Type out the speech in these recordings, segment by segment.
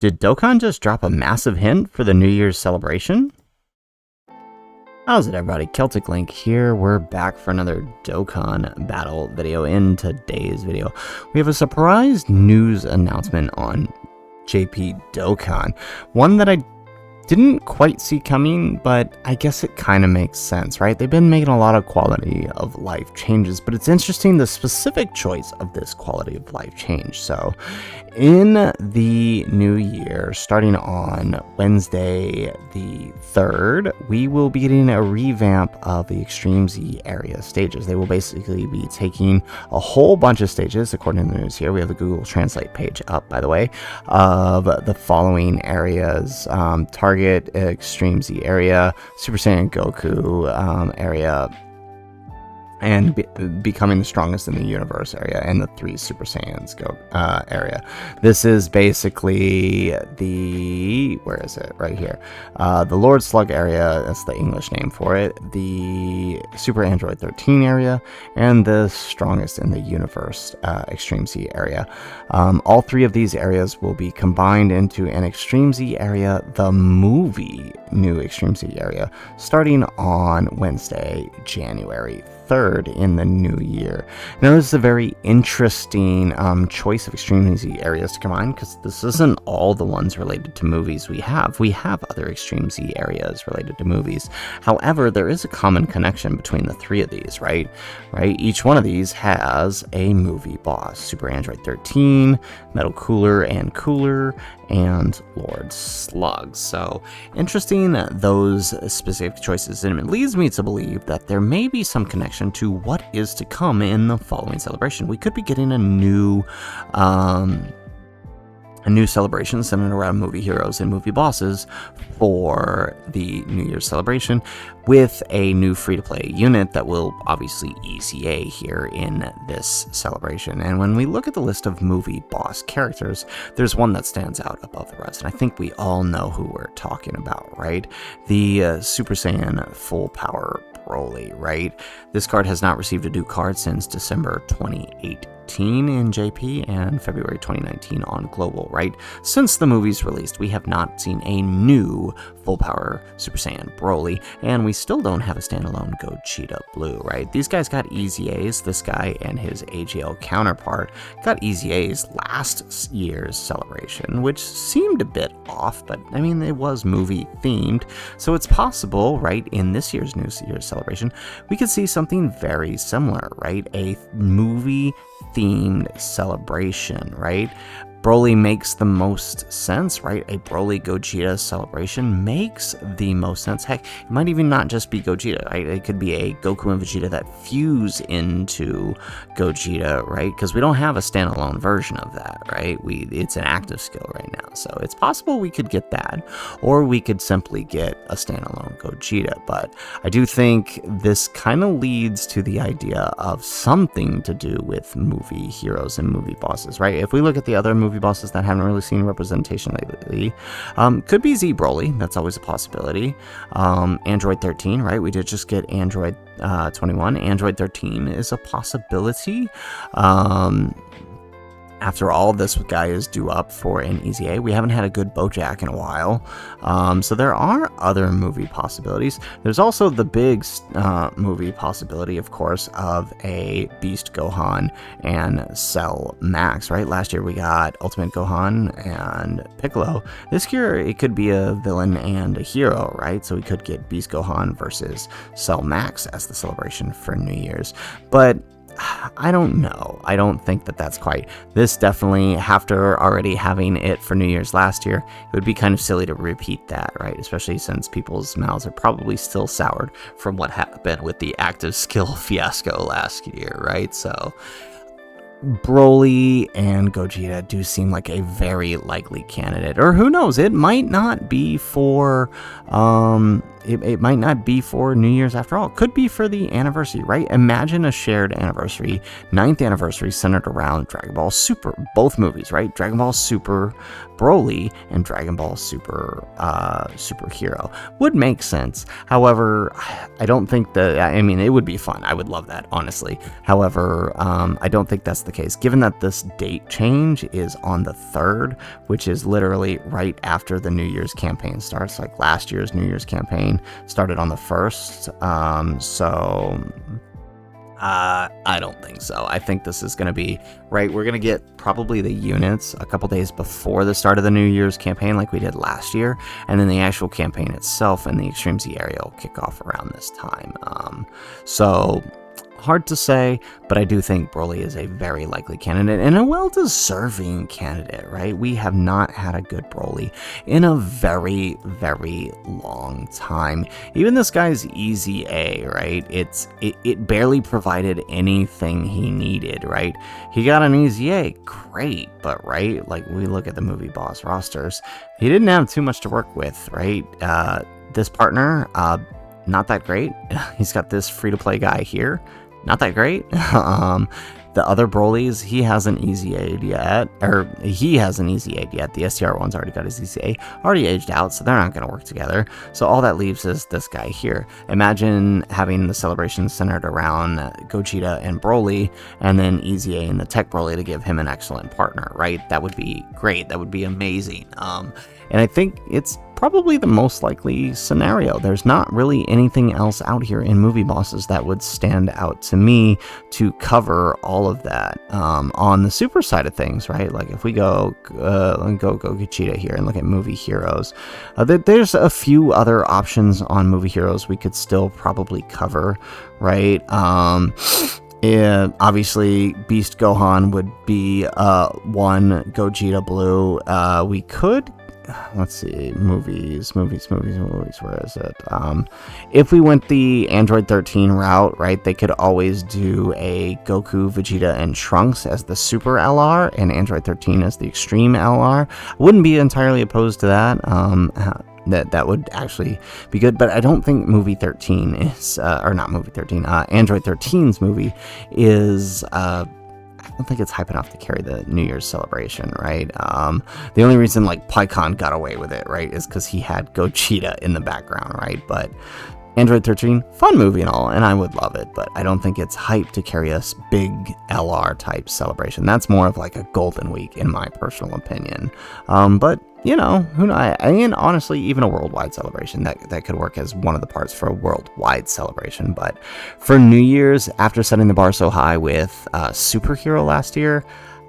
Did Dokkan just drop a massive hint for the New Year's celebration? How's it, everybody? Celtic Link here. We're back for another Dokkan battle video. In today's video, we have a surprise news announcement on JP Dokkan. One that I didn't quite see coming, but I guess it kind of makes sense, right? They've been making a lot of quality of life changes, but it's interesting the specific choice of this quality of life change. So in the new year, starting on Wednesday the 3rd, we will be getting a revamp of the Extreme Z area stages. They will basically be taking a whole bunch of stages, according to the news here. We have the Google Translate page up, by the way, of the following areas: Target, Extreme Z area, Super Saiyan Goku area, and becoming the strongest in the universe area, and the 3 Super Saiyans area. This is basically the, where is it? Right here. The Lord Slug area, that's the English name for it, the Super Android 13 area, and the strongest in the universe Extreme Z area. All 3 of these areas will be combined into an Extreme Z area, the movie new Extreme Z area, starting on Wednesday, January 3rd in the new year. Now, this is a very interesting choice of Extreme Z areas to combine, because this isn't all the ones related to movies we have. We have other Extreme Z areas related to movies. However, there is a common connection between the 3 of these, right? Each one of these has a movie boss: Super Android 13, Metal Cooler and Cooler, and Lord Slug. So interesting, those specific choices, and it leads me to believe that there may be some connection to what is to come in the following celebration. We could be getting a new celebration centered around movie heroes and movie bosses for the New Year's celebration, with a new free-to-play unit that will obviously EZA here in this celebration. And when we look at the list of movie boss characters, there's one that stands out above the rest, and I think we all know who we're talking about, right? The Super Saiyan Full Power Broly, right? This card has not received a new card since December 2018 in JP and February 2019 on Global, right? Since the movie's released, we have not seen a new Full Power Super Saiyan Broly, and we still don't have a standalone Gogeta Blue, right? These guys got EZAs. This guy and his AGL counterpart got EZAs last year's celebration, which seemed a bit off, but I mean, it was movie themed, so it's possible, right, in this year's New Year's celebration, we could see something very similar, right? A movie themed celebration, right? Broly makes the most sense, right? A Broly Gogeta celebration makes the most sense. Heck, it might even not just be Gogeta, right? It could be a Goku and Vegeta that fuse into Gogeta, right? Because we don't have a standalone version of that, right? It's an active skill right now, so it's possible we could get that, or we could simply get a standalone Gogeta. But I do think this kind of leads to the idea of something to do with movie heroes and movie bosses, right? If we look at the other movie bosses that haven't really seen representation lately, could be Z Broly. That's always a possibility. Android 13, right? We did just get Android 21. Android 13 is a possibility. After all, this guy is due up for an EZA. We haven't had a good Bojack in a while. So there are other movie possibilities. There's also the big movie possibility, of course, of a Beast Gohan and Cell Max, right? Last year we got Ultimate Gohan and Piccolo. This year it could be a villain and a hero, right? So we could get Beast Gohan versus Cell Max as the celebration for New Year's. But I don't know. I don't think that that's quite. This definitely, after already having it for New Year's last year, it would be kind of silly to repeat that, right? Especially since people's mouths are probably still soured from what happened with the active skill fiasco last year, right? So Broly and Gogeta do seem like a very likely candidate, or who knows, it might not be for it might not be for New Year's after all. It could be for the anniversary, right? Imagine a shared anniversary, 9th anniversary centered around Dragon Ball Super, both movies, right? Dragon Ball Super Broly and Dragon Ball Super Superhero would make sense. However, I don't think that, I mean, it would be fun. I would love that, honestly. However, I don't think that's the case, given that this date change is on the 3rd, which is literally right after the New Year's campaign starts. Like last year's New Year's campaign started on the 1st. I don't think so. I think this is going to be, right, we're going to get probably the units a couple days before the start of the New Year's campaign like we did last year, and then the actual campaign itself and the EZA area will kick off around this time. So hard to say, but I do think Broly is a very likely candidate and a well-deserving candidate, right? We have not had a good Broly in a very, very long time. Even this guy's EZA, right? It barely provided anything he needed, right? He got an EZA, great, but right, like we look at the movie boss rosters, he didn't have too much to work with, right? This partner, not that great. He's got this free-to-play guy here. Not that great. The other Brolys, he hasn't EZA'd yet, or he hasn't EZA'd yet. The STR one's already got his EZA, already aged out, so they're not going to work together. So all that leaves is this guy here. Imagine having the celebration centered around Gogeta and Broly, and then EZA and the Tech Broly to give him an excellent partner, right? That would be great. That would be amazing. And I think it's probably the most likely scenario. There's not really anything else out here in movie bosses that would stand out to me to cover all of that. On the super side of things, right? Like if we go Gogeta here and look at movie heroes, there's a few other options on movie heroes we could still probably cover, right? Yeah, obviously, Beast Gohan would be one. Gogeta Blue. We could, let's see, movies. Where is it? If we went the Android 13 route, right, they could always do a Goku, Vegeta, and Trunks as the Super LR, and Android 13 as the Extreme LR. Wouldn't be entirely opposed to that. That would actually be good, but I don't think movie 13 is, or not movie 13, Android 13's movie is, I don't think it's hype enough to carry the New Year's celebration, right? The only reason, like, Pycon got away with it, right, is because he had Gogeta in the background, right? But Android 13, fun movie and all, and I would love it, but I don't think it's hype to carry a big LR type celebration. That's more of like a Golden Week, in my personal opinion. But you know, who knows? And honestly, even a worldwide celebration that could work as one of the parts for a worldwide celebration. But for New Year's, after setting the bar so high with Superhero last year,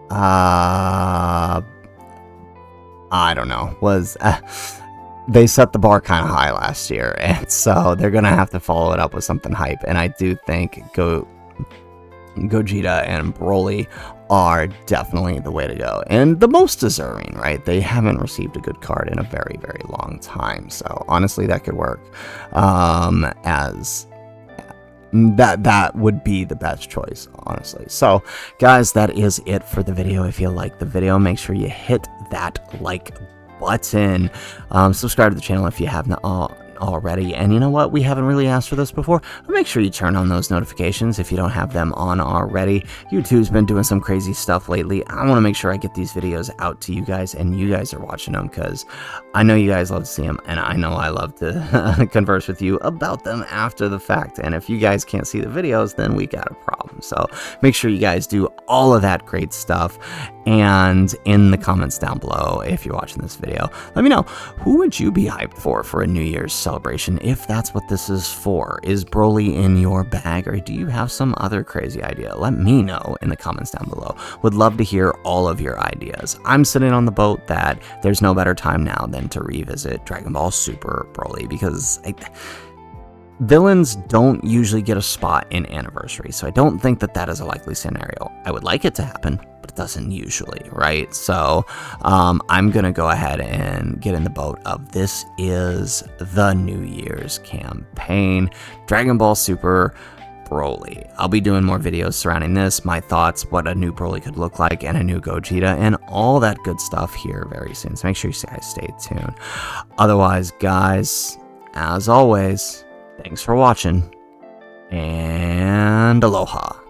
I don't know, they set the bar kind of high last year, and so they're gonna have to follow it up with something hype. And I do think Gogeta and Broly are definitely the way to go, and the most deserving, right? They haven't received a good card in a very, very long time, so honestly, that could work. As that would be the best choice, honestly. So, guys, that is it for the video. If you like the video, make sure you hit that like button. Subscribe to the channel if you have not already, and you know what, we haven't really asked for this before, but make sure you turn on those notifications if you don't have them on already. YouTube's been doing some crazy stuff lately. I want to make sure I get these videos out to you guys, and you guys are watching them, because I know you guys love to see them, and I know I love to converse with you about them after the fact. And if you guys can't see the videos, then we got a problem. So make sure you guys do all of that great stuff, and in the comments down below, if you're watching this video, let me know, who would you be hyped for a New Year's celebration, if that's what this is for? Is Broly in your bag, or do you have some other crazy idea? Let me know in the comments down below. Would love to hear all of your ideas. I'm sitting on the boat that there's no better time now than to revisit Dragon Ball Super Broly, because villains don't usually get a spot in Anniversary, so I don't think that is a likely scenario. I would like it to happen, but it doesn't usually, right? So I'm gonna go ahead and get in the boat of this is the New Year's campaign, Dragon Ball Super Broly. I'll be doing more videos surrounding this, my thoughts, what a new Broly could look like, and a new Gogeta, and all that good stuff here very soon. So make sure you guys stay tuned. Otherwise, guys, as always, thanks for watching, and aloha.